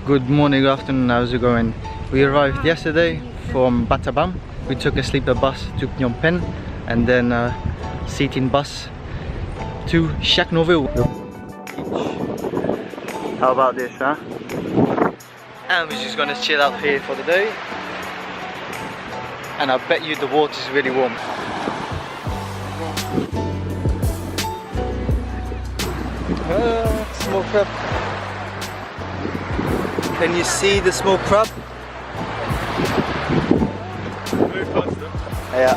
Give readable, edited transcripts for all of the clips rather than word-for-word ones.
Good morning, good afternoon, how's it going? We arrived yesterday from Batabang. We took a sleeper bus to Phnom Penh and then a seating bus to Shaknoville. How about this, huh? And we're just gonna chill out here for the day. And I bet you the water is really warm. Small crab. Can you see the small crab? Yeah.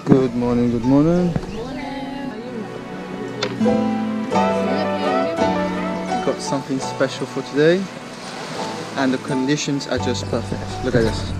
Good morning, good morning. Got something special for today, and the conditions are just perfect. Look at this.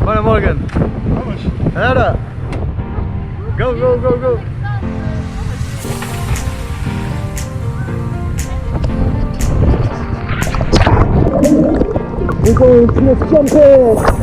Goedemorgen. Herda. Go, go, go, go. We're going to jump in.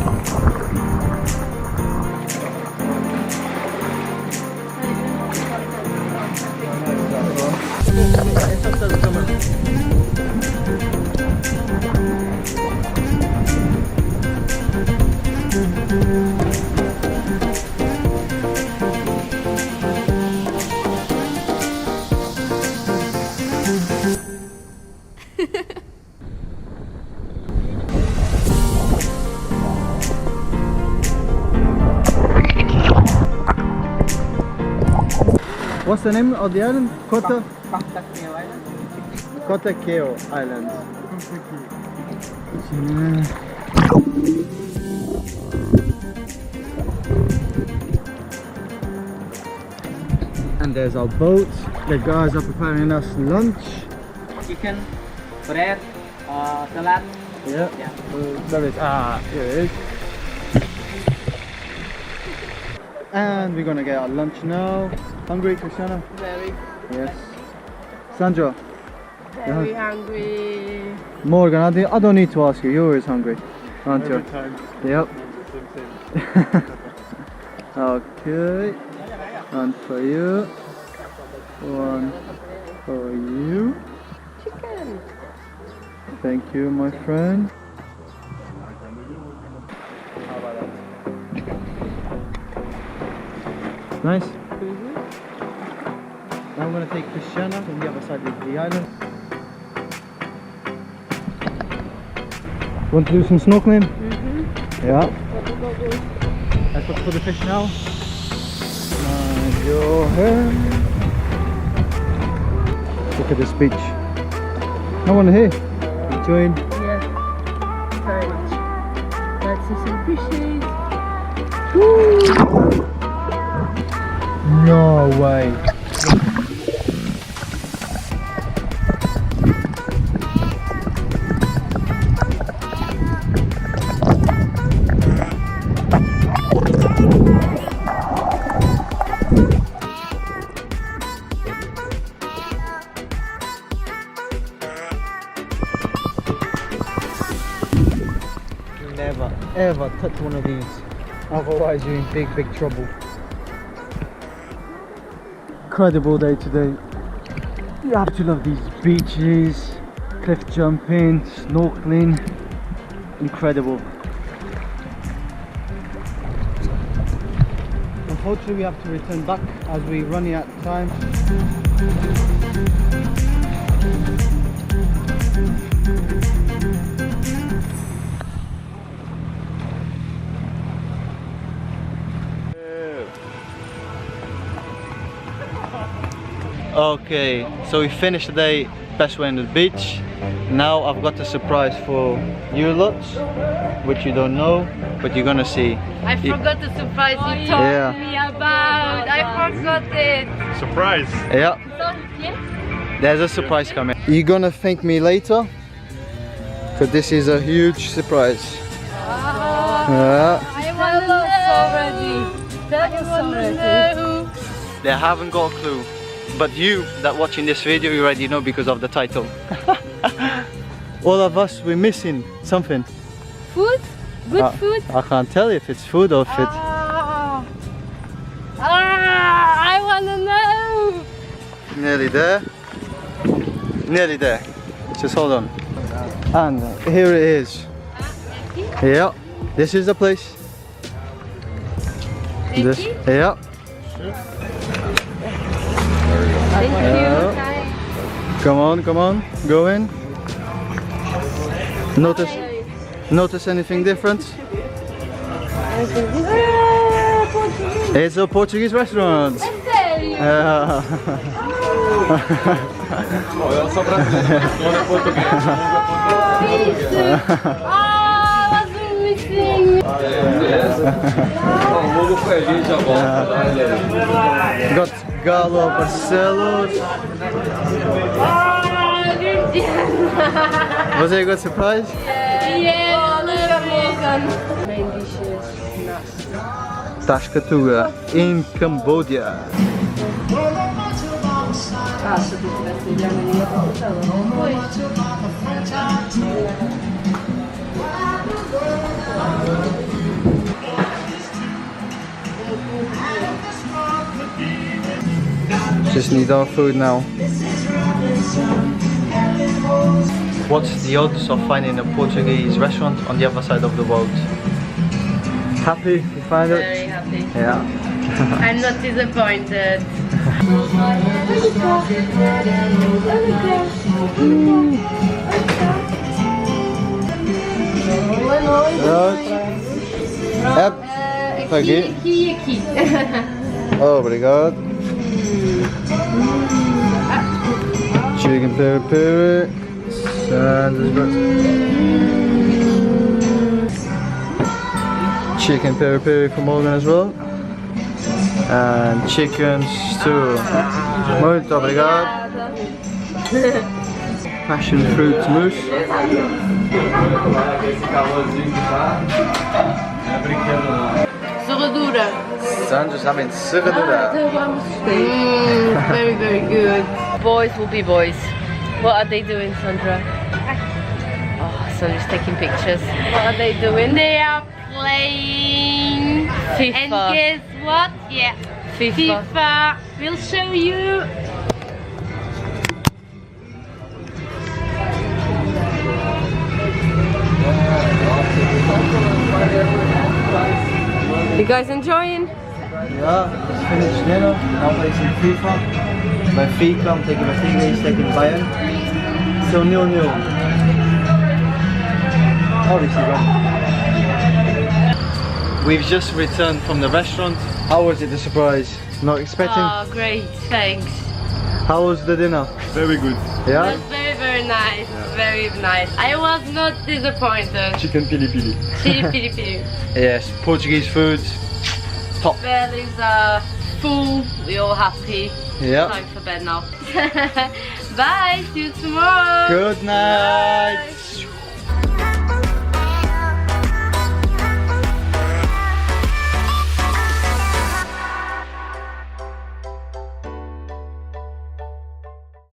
What's the name of the island? Kota Island. Kota Keo Island. And there's our boat. The guys are preparing us lunch. Chicken, bread, salad. Yeah. There it is. Here it is. And we're gonna get our lunch now. Hungry, Christiana? Very. Yes. Sandra? Very hungry. Morgan, I don't need to ask you. You're always hungry, aren't you? Every time. Yep. Okay. One for you. One for you. Chicken. Thank you, my friend. Nice. Now I'm going to take Christiana from the other side of the island. Want to do some snorkeling? Yeah. Let's look for the fish now. Mind your hand. Look at this beach. No one here. Enjoying? Yes. Very much. Let's see some fishes. Woo! No way. Never ever touch one of these, otherwise you're in big trouble. Incredible day today. You have to love these beaches, cliff jumping, snorkeling. Incredible. Unfortunately we have to return back as we're running out of time. Okay, so we finished the day best way on the beach. Now I've got a surprise for you lots, which you don't know, but you're gonna see. I forgot the surprise you told me about. I forgot it. Surprise! Yeah, there's a surprise coming. You're gonna thank me later, because this is a huge surprise. Yeah. I Tell us already. They haven't got a clue. But you that watching this video, you already know because of the title. All of us, we're missing something. Food? Good food? I can't tell if it's food or if it's... I wanna know! Nearly there. Nearly there. Just hold on. And here it is. Yeah, this is the place. This, yeah. Thank you. Come on, go in. Notice anything different? It's a Portuguese restaurant. Yeah. Got Galo Barcelos. Was it a good surprise? Yeah, main dishes. Tashkatuga in Cambodia. Just need our food now. What's the odds of finding a Portuguese restaurant on the other side of the world? Happy you find it? Very happy. Yeah. I'm not disappointed. Aqui. Obrigado. Chicken peri peri. Chicken peri peri for Morgan as well. And chicken stew. Muito obrigado. Passion fruit mousse. Serradura. Sandra's having serradura. Very, very good. Boys will be boys. What are they doing, Sandra? Oh, Sandra's taking pictures. What are they doing? They are playing FIFA. And guess what? Yeah, FIFA. We'll show you. You guys enjoying? Yeah, just finished dinner. Now playing some FIFA. By FIFA, I'm taking my teammates, taking Bayern. So 0-0. Obviously, right? We've just returned from the restaurant. How was it, the surprise? Not expecting? Oh, great, thanks. How was the dinner? Very good. It Yeah? was very, very nice. Very nice. I was not disappointed. Chicken pili pili. Pili, pili, pili. Yes, Portuguese food. Top. There is full. We're all happy. Yeah. Time for bed now. Bye. See you tomorrow. Good night. Bye.